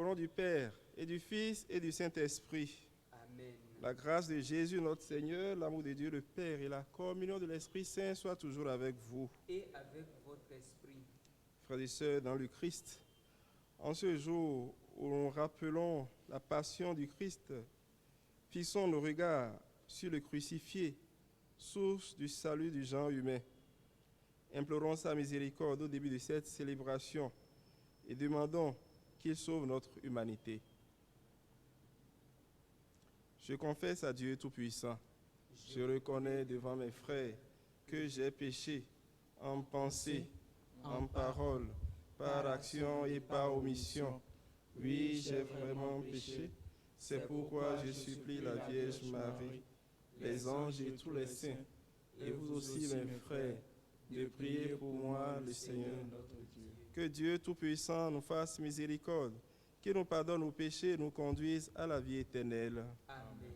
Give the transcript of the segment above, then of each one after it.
Au nom du Père, et du Fils, et du Saint-Esprit. Amen. La grâce de Jésus, notre Seigneur, l'amour de Dieu le Père et la communion de l'Esprit Saint soient toujours avec vous. Et avec votre esprit. Frères et sœurs, dans le Christ, en ce jour où nous rappelons la passion du Christ, fixons nos regards sur le crucifié, source du salut du genre humain. Implorons sa miséricorde au début de cette célébration et demandons qu'il sauve notre humanité. Je confesse à Dieu Tout-Puissant, je reconnais devant mes frères que j'ai péché en pensée, en parole, par action et par omission. Oui, j'ai vraiment péché. C'est pourquoi je supplie la Vierge Marie, les anges et tous les saints, et vous aussi mes frères, de prier pour moi le Seigneur notre Dieu. Que Dieu Tout-Puissant nous fasse miséricorde, qu'il nous pardonne nos péchés et nous conduise à la vie éternelle. Amen.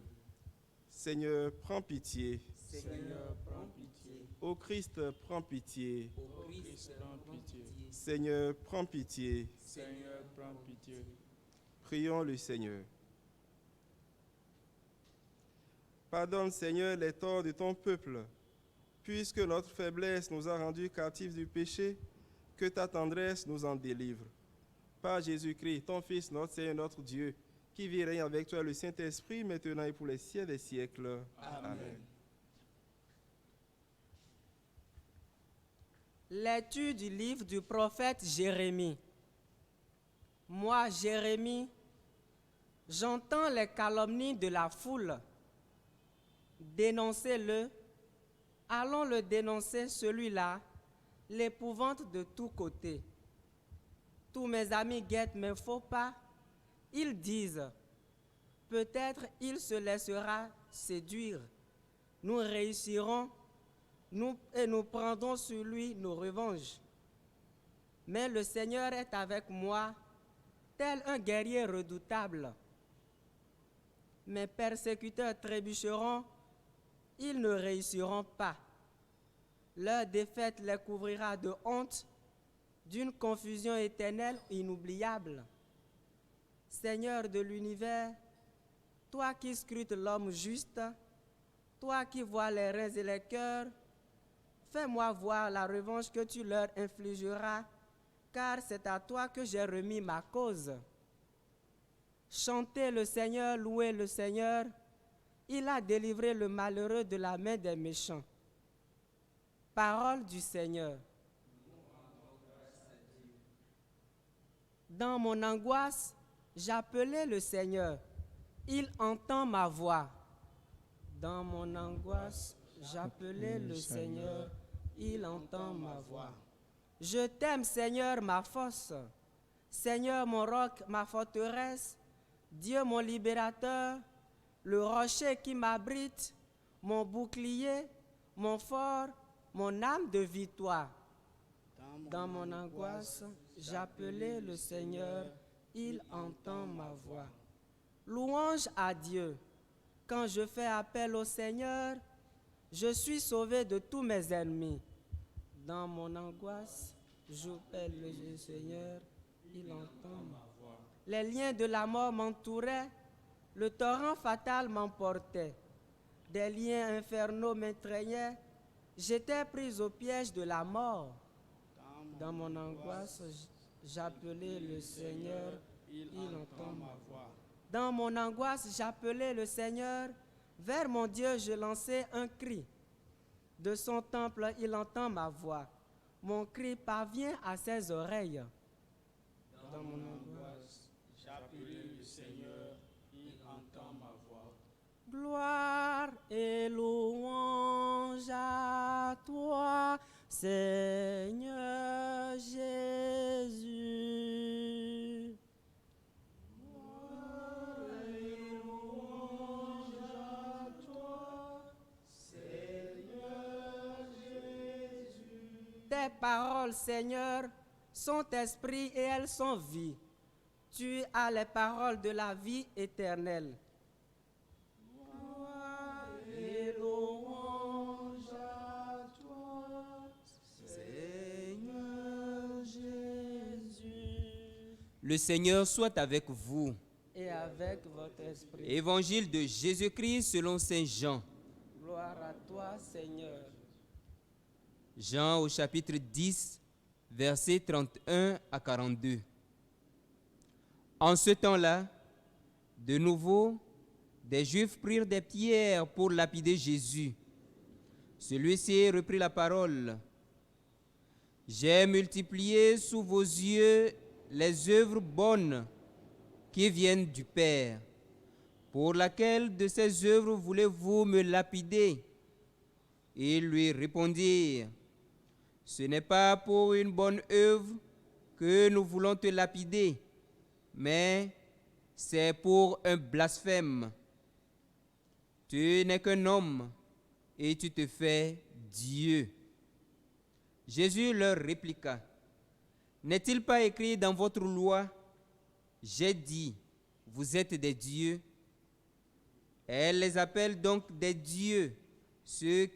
Seigneur, prends pitié. Seigneur, prends pitié. Ô Christ, prends pitié. Ô Christ, prends pitié. Seigneur, prends pitié. Seigneur, prends pitié. Prions le Seigneur. Pardonne, Seigneur, les torts de ton peuple, puisque notre faiblesse nous a rendus captifs du péché, que ta tendresse nous en délivre. Par Jésus-Christ, ton Fils, notre Seigneur, notre Dieu, qui vit et règne avec toi le Saint-Esprit, maintenant et pour les siècles des siècles. Amen. Lecture du livre du prophète Jérémie. Moi, Jérémie, j'entends les calomnies de la foule. Dénoncez-le. Allons le dénoncer, celui-là, l'épouvante de tous côtés. Tous mes amis guettent mes faux pas. Ils disent, peut-être il se laissera séduire. Nous réussirons, nous prendrons sur lui nos revanches. Mais le Seigneur est avec moi, tel un guerrier redoutable. Mes persécuteurs trébucheront, ils ne réussiront pas. Leur défaite les couvrira de honte, d'une confusion éternelle inoubliable. Seigneur de l'univers, toi qui scrutes l'homme juste, toi qui vois les reins et les cœurs, fais-moi voir la revanche que tu leur infligeras, car c'est à toi que j'ai remis ma cause. Chantez le Seigneur, louez le Seigneur, il a délivré le malheureux de la main des méchants. Parole du Seigneur. Dans mon angoisse, j'appelais le Seigneur. Il entend ma voix. Dans mon angoisse, j'appelais le Seigneur. Il entend ma voix. Je t'aime, Seigneur, ma force. Seigneur, mon roc, ma forteresse. Dieu, mon libérateur. Le rocher qui m'abrite. Mon bouclier, mon fort, mon âme de victoire. Dans mon angoisse, j'appelais le Seigneur, il entend ma voix. Louange à Dieu. Quand je fais appel au Seigneur, je suis sauvé de tous mes ennemis. Dans mon angoisse, j'appelle le Seigneur, il entend ma voix. Les liens de la mort m'entouraient, le torrent fatal m'emportait. Des liens infernaux m'étreignaient, j'étais prise au piège de la mort. Dans mon angoisse, j'appelais le Seigneur, il entend ma voix. Dans mon angoisse, j'appelais le Seigneur, vers mon Dieu, je lançais un cri. De son temple, il entend ma voix. Mon cri parvient à ses oreilles. Dans mon angoisse, j'appelais le Seigneur, il entend ma voix. Gloire et louange à toi, Seigneur Jésus. Gloire et louange à toi, Seigneur Jésus. Tes paroles, Seigneur, sont esprit et elles sont vie. Tu as les paroles de la vie éternelle. Le Seigneur soit avec vous. et avec votre esprit. Évangile de Jésus-Christ selon saint Jean. Gloire à toi, Seigneur. Jean au chapitre 10, versets 31 à 42. En ce temps-là, de nouveau, des Juifs prirent des pierres pour lapider Jésus. Celui-ci reprit la parole. « J'ai multiplié sous vos yeux les œuvres bonnes qui viennent du Père. Pour laquelle de ces œuvres voulez-vous me lapider ?» Ils lui répondirent, « Ce n'est pas pour une bonne œuvre que nous voulons te lapider, mais c'est pour un blasphème. Tu n'es qu'un homme et tu te fais Dieu. » Jésus leur répliqua, « N'est-il pas écrit dans votre loi, j'ai dit, vous êtes des dieux? Elle les appelle donc des dieux, ceux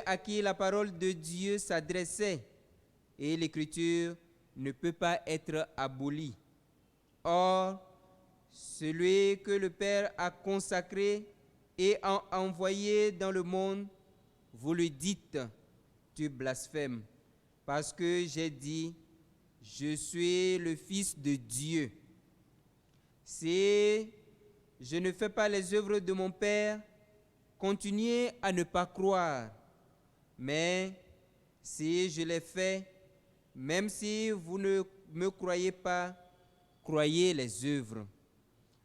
à qui la parole de Dieu s'adressait, et l'écriture ne peut pas être abolie. Or, celui que le Père a consacré et a envoyé dans le monde, vous lui dites, tu blasphèmes, parce que j'ai dit, je suis le Fils de Dieu. Si je ne fais pas les œuvres de mon Père, continuez à ne pas croire. Mais si je les fais, même si vous ne me croyez pas, croyez les œuvres.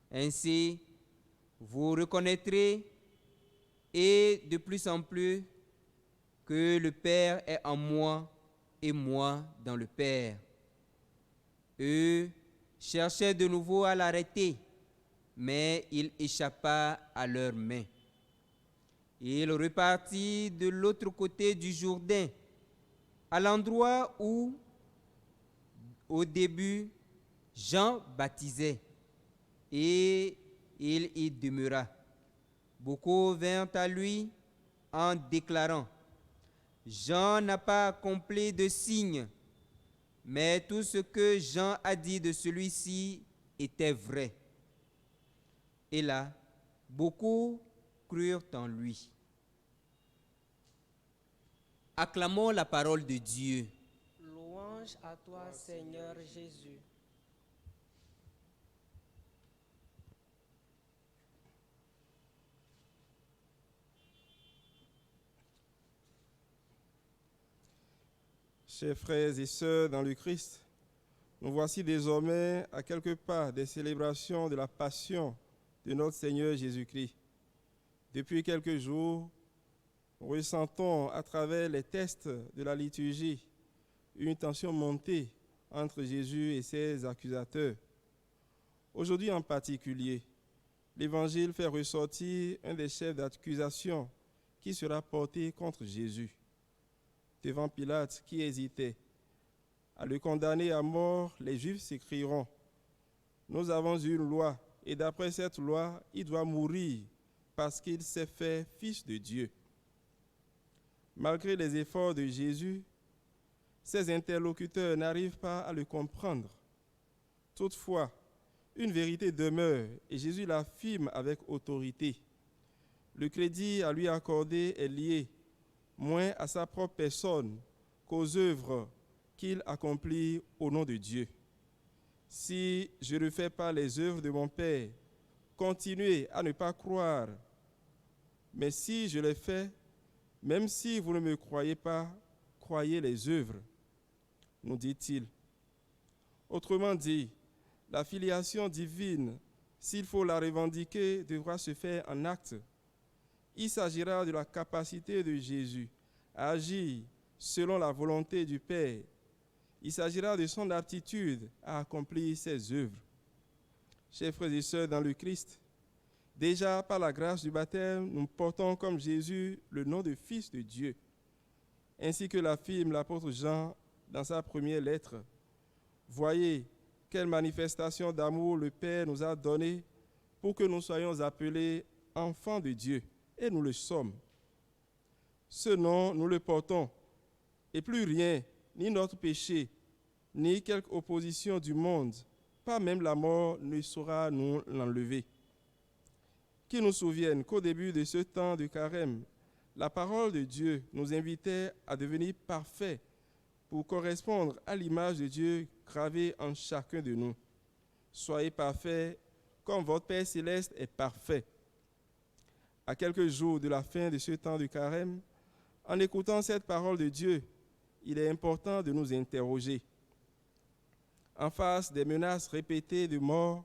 Ainsi, vous reconnaîtrez et de plus en plus que le Père est en moi et moi dans le Père. » Eux cherchaient de nouveau à l'arrêter, mais il échappa à leurs mains. Il repartit de l'autre côté du Jourdain, à l'endroit où, au début, Jean baptisait, et il y demeura. Beaucoup vinrent à lui en déclarant, « Jean n'a pas accompli de signe, mais tout ce que Jean a dit de celui-ci était vrai. » Et là, beaucoup crurent en lui. Acclamons la parole de Dieu. Louange à toi, Seigneur Jésus. Chers frères et sœurs dans le Christ, nous voici désormais à quelques pas des célébrations de la Passion de notre Seigneur Jésus-Christ. Depuis quelques jours, nous ressentons à travers les textes de la liturgie une tension montée entre Jésus et ses accusateurs. Aujourd'hui en particulier, l'Évangile fait ressortir un des chefs d'accusation qui sera porté contre Jésus. Devant Pilate qui hésitait à le condamner à mort, les Juifs s'écrieront, « Nous avons une loi, et d'après cette loi, il doit mourir parce qu'il s'est fait fils de Dieu. » Malgré les efforts de Jésus, ses interlocuteurs n'arrivent pas à le comprendre. Toutefois, une vérité demeure et Jésus l'affirme avec autorité. Le crédit à lui accordé est lié moins à sa propre personne qu'aux œuvres qu'il accomplit au nom de Dieu. Si je ne fais pas les œuvres de mon Père, continuez à ne pas croire. Mais si je les fais, même si vous ne me croyez pas, croyez les œuvres, nous dit-il. Autrement dit, la filiation divine, s'il faut la revendiquer, devra se faire en acte. Il s'agira de la capacité de Jésus à agir selon la volonté du Père. Il s'agira de son aptitude à accomplir ses œuvres. Chers frères et sœurs dans le Christ, déjà par la grâce du baptême, nous portons comme Jésus le nom de Fils de Dieu, ainsi que l'affirme l'apôtre Jean dans sa première lettre. Voyez quelle manifestation d'amour le Père nous a donnée pour que nous soyons appelés enfants de Dieu. Et nous le sommes. Ce nom, nous le portons, et plus rien, ni notre péché, ni quelque opposition du monde, pas même la mort ne saura nous l'enlever. Qui nous souvienne qu'au début de ce temps de carême, la parole de Dieu nous invitait à devenir parfaits pour correspondre à l'image de Dieu gravée en chacun de nous. Soyez parfaits comme votre Père céleste est parfait. À quelques jours de la fin de ce temps de carême, en écoutant cette parole de Dieu, il est important de nous interroger. En face des menaces répétées de mort,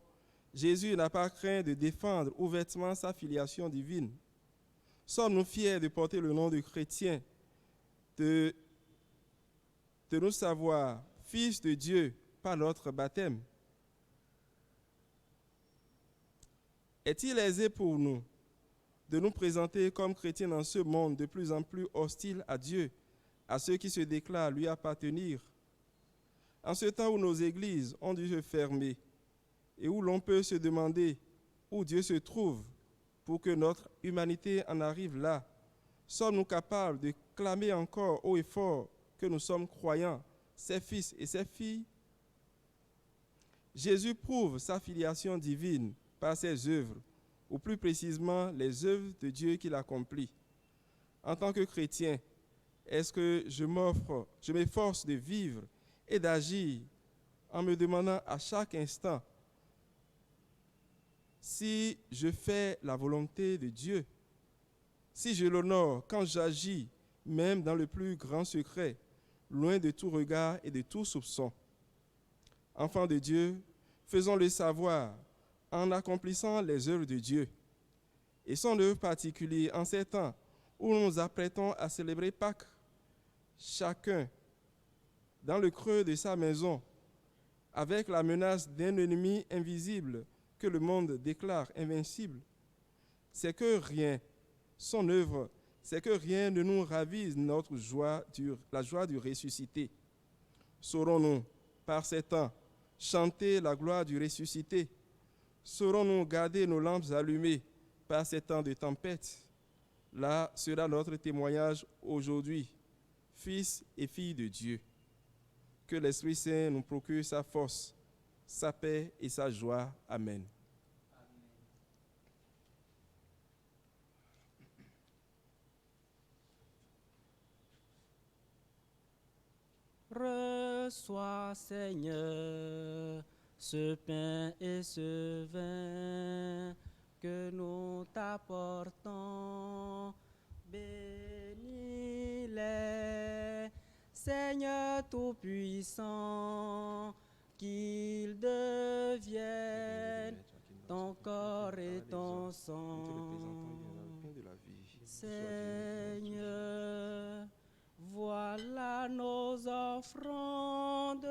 Jésus n'a pas craint de défendre ouvertement sa filiation divine. Sommes-nous fiers de porter le nom de chrétien, de nous savoir fils de Dieu par notre baptême? Est-il aisé pour nous de nous présenter comme chrétiens dans ce monde de plus en plus hostile à Dieu, à ceux qui se déclarent lui appartenir? En ce temps où nos églises ont dû se fermer et où l'on peut se demander où Dieu se trouve pour que notre humanité en arrive là, sommes-nous capables de clamer encore haut et fort que nous sommes croyants, ses fils et ses filles? Jésus prouve sa filiation divine par ses œuvres, ou plus précisément les œuvres de Dieu qu'il accomplit. En tant que chrétien, est-ce que je m'efforce de vivre et d'agir en me demandant à chaque instant si je fais la volonté de Dieu, si je l'honore quand j'agis, même dans le plus grand secret, loin de tout regard et de tout soupçon? Enfants de Dieu, faisons-le savoir en accomplissant les œuvres de Dieu. Et son œuvre particulière en ces temps où nous nous apprêtons à célébrer Pâques, chacun dans le creux de sa maison, avec la menace d'un ennemi invisible que le monde déclare invincible, c'est que rien, son œuvre, c'est que rien ne nous ravise notre joie, la joie du ressuscité. Saurons-nous, par ces temps, chanter la gloire du ressuscité? Saurons-nous garder nos lampes allumées par ces temps de tempête? Là sera notre témoignage aujourd'hui, fils et filles de Dieu. Que l'Esprit Saint nous procure sa force, sa paix et sa joie. Amen. Reçois, Seigneur, ce pain et ce vin que nous t'apportons. Bénis-les, Seigneur Tout-Puissant, qu'ils deviennent ton corps et ton sang. Seigneur, voilà nos offrandes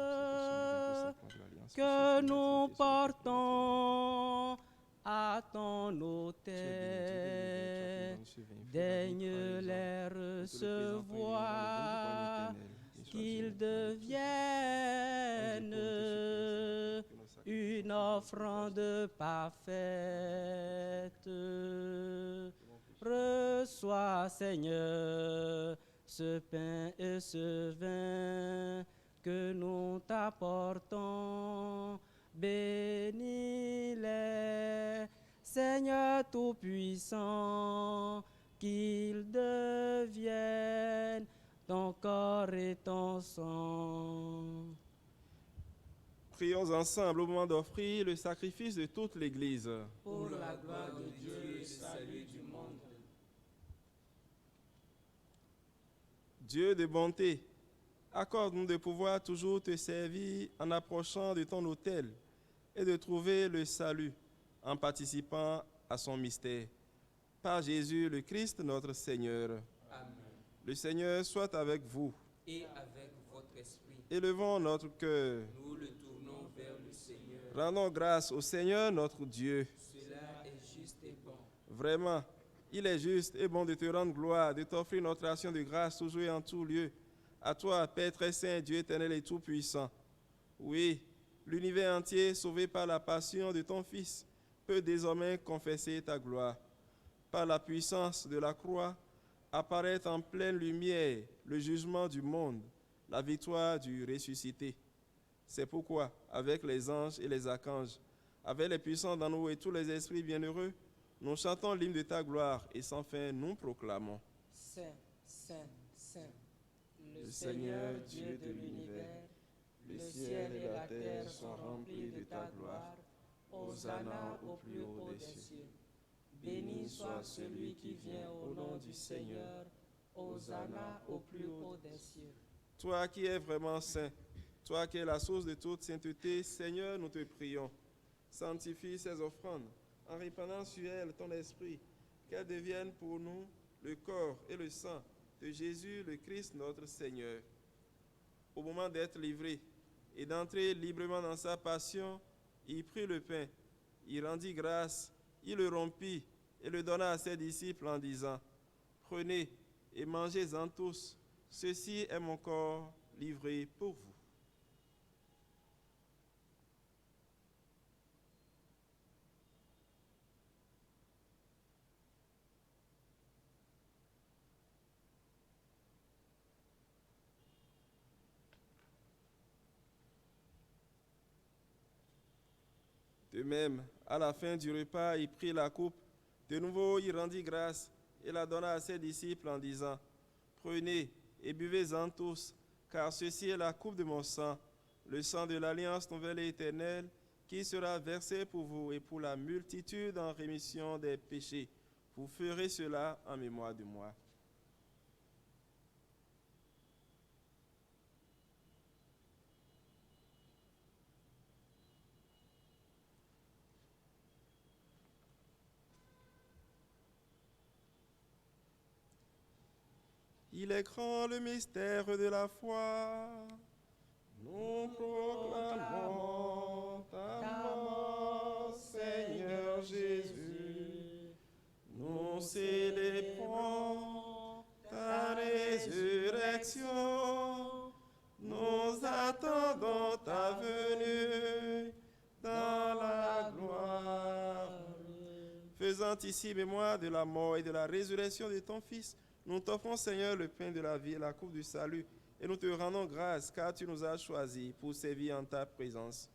que nous portons à ton autel. Daigne les recevoir, qu'ils deviennent une offrande parfaite. Reçois, Seigneur, ce pain et ce vin que nous t'apportons. Bénis-les, Seigneur Tout-Puissant, qu'ils deviennent ton corps et ton sang. Prions ensemble au moment d'offrir le sacrifice de toute l'Église. Pour la gloire de Dieu et le salut du monde. Dieu de bonté, accorde-nous de pouvoir toujours te servir en approchant de ton autel et de trouver le salut en participant à son mystère. Par Jésus le Christ, notre Seigneur. Amen. Le Seigneur soit avec vous. Et avec votre esprit, Élevons notre cœur. nous le tournons vers le Seigneur. Rendons grâce au Seigneur notre Dieu. Cela est juste et bon. Vraiment, il est juste et bon de te rendre gloire, de t'offrir notre action de grâce toujours et en tout lieu. À toi, Père très saint, Dieu éternel et tout-puissant. Oui, l'univers entier, sauvé par la passion de ton Fils, peut désormais confesser ta gloire. Par la puissance de la croix, apparaît en pleine lumière le jugement du monde, la victoire du ressuscité. C'est pourquoi, avec les anges et les archanges, avec les puissants dans nous et tous les esprits bienheureux, nous chantons l'hymne de ta gloire et sans fin nous proclamons. Saint, Saint, Saint, Le Seigneur Dieu de l'univers, le ciel et la terre sont remplis de ta gloire. Hosanna au plus haut des cieux. Béni soit celui qui vient au nom du Seigneur. Hosanna au plus haut des cieux. Toi qui es vraiment saint, toi qui es la source de toute sainteté, Seigneur, nous te prions. Sanctifie ces offrandes en répandant sur elles ton esprit, qu'elles deviennent pour nous le corps et le sang de Jésus le Christ notre Seigneur. Au moment d'être livré et d'entrer librement dans sa passion, il prit le pain, il rendit grâce, il le rompit et le donna à ses disciples en disant, « Prenez et mangez-en tous, ceci est mon corps livré pour vous. » De même, à la fin du repas, il prit la coupe. De nouveau, il rendit grâce et la donna à ses disciples en disant, « Prenez et buvez-en tous, car ceci est la coupe de mon sang, le sang de l'alliance nouvelle et éternelle, qui sera versé pour vous et pour la multitude en rémission des péchés. Vous ferez cela en mémoire de moi. » Il est grand le mystère de la foi. Nous proclamons ta mort, Seigneur Jésus. Nous célébrons ta résurrection. Nous attendons ta venue dans la gloire. Faisant ici mémoire de la mort et de la résurrection de ton Fils, nous t'offrons, Seigneur, le pain de la vie et la coupe du salut, et nous te rendons grâce, car tu nous as choisis pour servir en ta présence.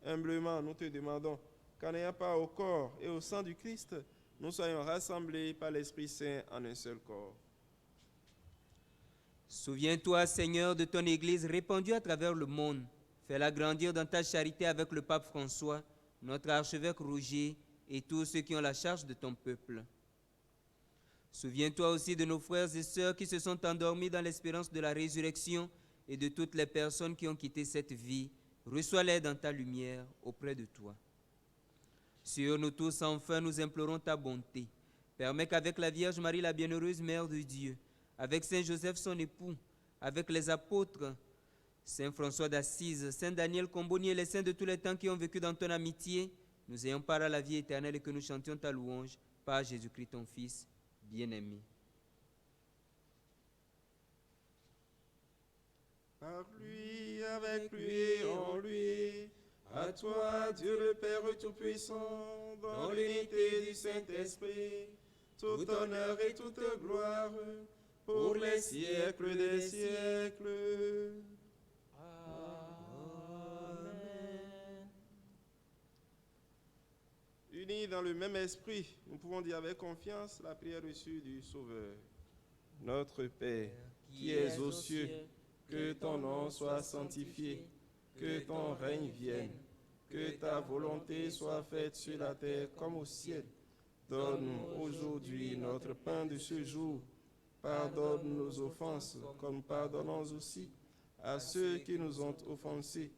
Humblement, nous te demandons qu'en ayant part au corps et au sang du Christ, nous soyons rassemblés par l'Esprit Saint en un seul corps. Souviens-toi, Seigneur, de ton Église répandue à travers le monde. Fais-la grandir dans ta charité avec le pape François, notre archevêque Roger et tous ceux qui ont la charge de ton peuple. Souviens-toi aussi de nos frères et sœurs qui se sont endormis dans l'espérance de la résurrection et de toutes les personnes qui ont quitté cette vie. Reçois-les dans ta lumière auprès de toi. Sur nous tous, enfin, nous implorons ta bonté. Permets qu'avec la Vierge Marie, la bienheureuse Mère de Dieu, avec Saint Joseph, son époux, avec les apôtres, Saint François d'Assise, Saint Daniel Comboni et les saints de tous les temps qui ont vécu dans ton amitié, nous ayons part à la vie éternelle et que nous chantions ta louange par Jésus-Christ, ton Fils, bien-aimé. Par lui, avec lui et en lui, à toi, Dieu le Père Tout-Puissant, dans l'unité du Saint-Esprit, tout honneur et toute gloire, pour les siècles des siècles. Amen. Unis dans le même esprit, nous pouvons dire avec confiance la prière reçue du Sauveur. Notre Père, qui es aux cieux, que ton nom soit sanctifié, que ton règne vienne, que ta volonté soit faite sur la terre comme au ciel. Donne-nous aujourd'hui notre pain de ce jour. Pardonne nos offenses, comme nous pardonnons aussi à ceux qui nous ont offensés.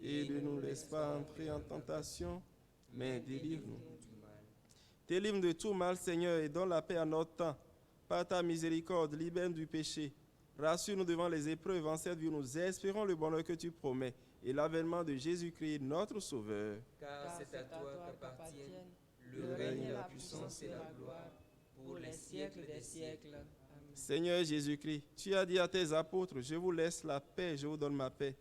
Et ne nous laisse pas entrer en tentation, mais délivre-nous. Délivre de tout mal, Seigneur, et donne la paix à notre temps. Par ta miséricorde, libère-nous du péché. Rassure-nous devant les épreuves en cette vie. Nous espérons le bonheur que tu promets et l'avènement de Jésus-Christ, notre Sauveur. Car c'est à toi qu'appartiennent le règne, la puissance et la gloire pour les siècles des siècles. Amen. Seigneur Jésus-Christ, tu as dit à tes apôtres, je vous laisse la paix, je vous donne ma paix.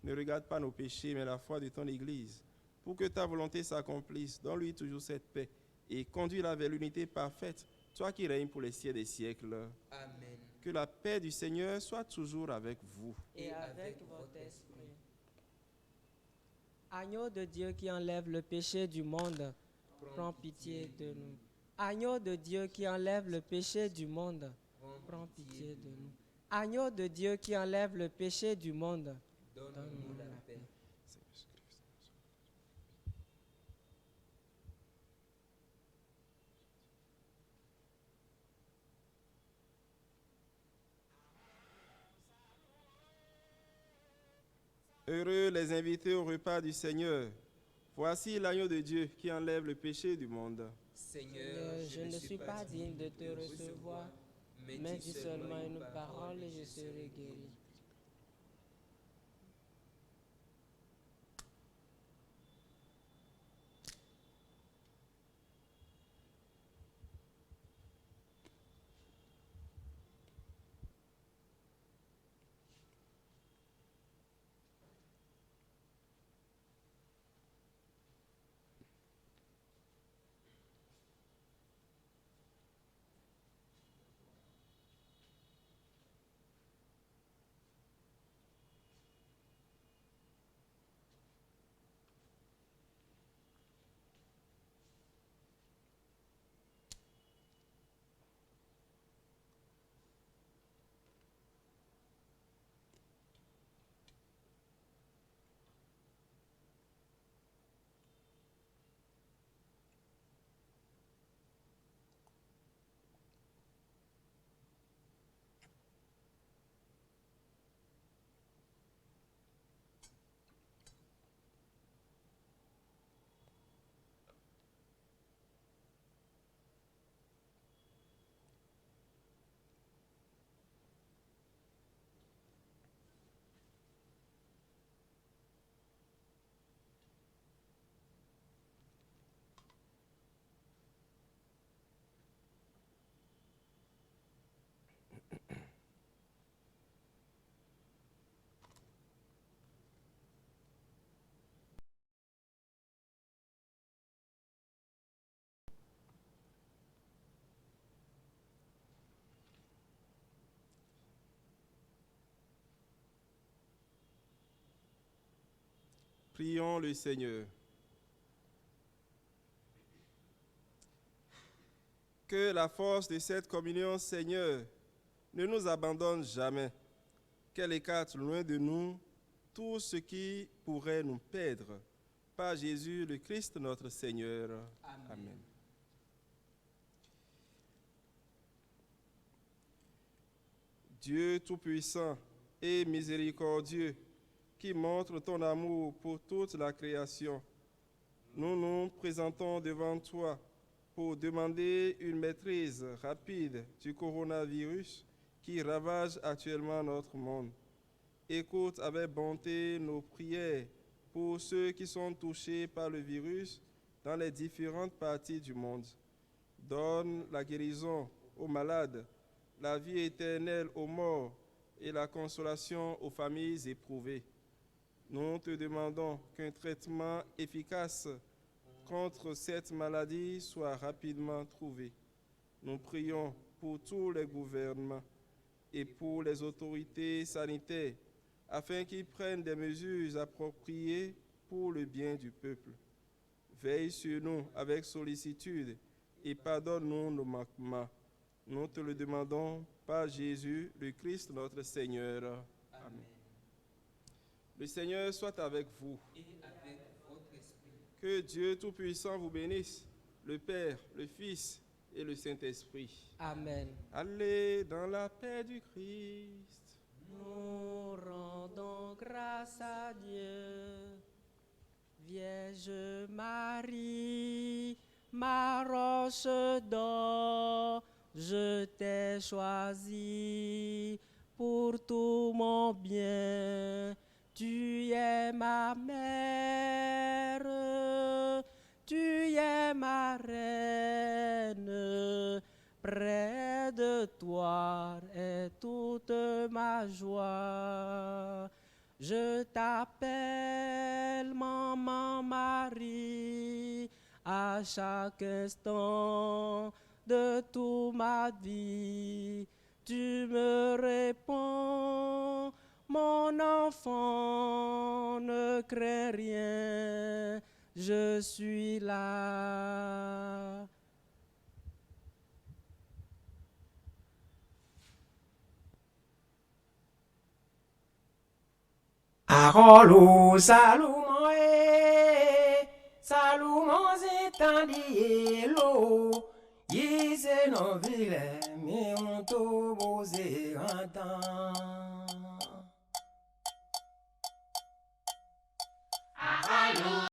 Ne regarde pas nos péchés, mais la foi de ton Église. Pour que ta volonté s'accomplisse, donne-lui toujours cette paix et conduis-la vers l'unité parfaite, toi qui règnes pour les siècles des siècles. Amen. Que la paix du Seigneur soit toujours avec vous. Et avec votre esprit. Agneau de Dieu qui enlève le péché du monde, prends pitié de nous. Agneau de Dieu qui enlève le péché du monde, prends pitié de nous. Agneau de Dieu qui enlève le péché du monde, donne-nous la paix. Heureux les invités au repas du Seigneur. Voici l'agneau de Dieu qui enlève le péché du monde. Seigneur, je ne suis pas digne de te recevoir, mais dis seulement une parole et je serai guéri. Prions le Seigneur. Que la force de cette communion, Seigneur, ne nous abandonne jamais, qu'elle écarte loin de nous tout ce qui pourrait nous perdre. Par Jésus le Christ notre Seigneur. Amen. Amen. Dieu Tout-Puissant et miséricordieux, qui montre ton amour pour toute la création, nous nous présentons devant toi pour demander une maîtrise rapide du coronavirus qui ravage actuellement notre monde. Écoute avec bonté nos prières pour ceux qui sont touchés par le virus dans les différentes parties du monde. Donne la guérison aux malades, la vie éternelle aux morts et la consolation aux familles éprouvées. Nous te demandons qu'un traitement efficace contre cette maladie soit rapidement trouvé. Nous prions pour tous les gouvernements et pour les autorités sanitaires afin qu'ils prennent des mesures appropriées pour le bien du peuple. Veille sur nous avec sollicitude et pardonne-nous nos manquements. Nous te le demandons par Jésus, le Christ notre Seigneur. Amen. Le Seigneur soit avec vous. Et avec votre esprit. Que Dieu Tout-Puissant vous bénisse, le Père, le Fils et le Saint-Esprit. Amen. Allez dans la paix du Christ. Nous rendons grâce à Dieu. Vierge Marie, ma roche d'or, je t'ai choisie pour tout mon bien. Tu es ma mère, tu es ma reine, près de toi est toute ma joie. Je t'appelle Maman Marie à chaque instant de toute ma vie. Tu me réponds, Mon enfant, ne crains rien, je suis là. Arolo Salomon Salomon zétandi lo yise no vile mi on to boze antan.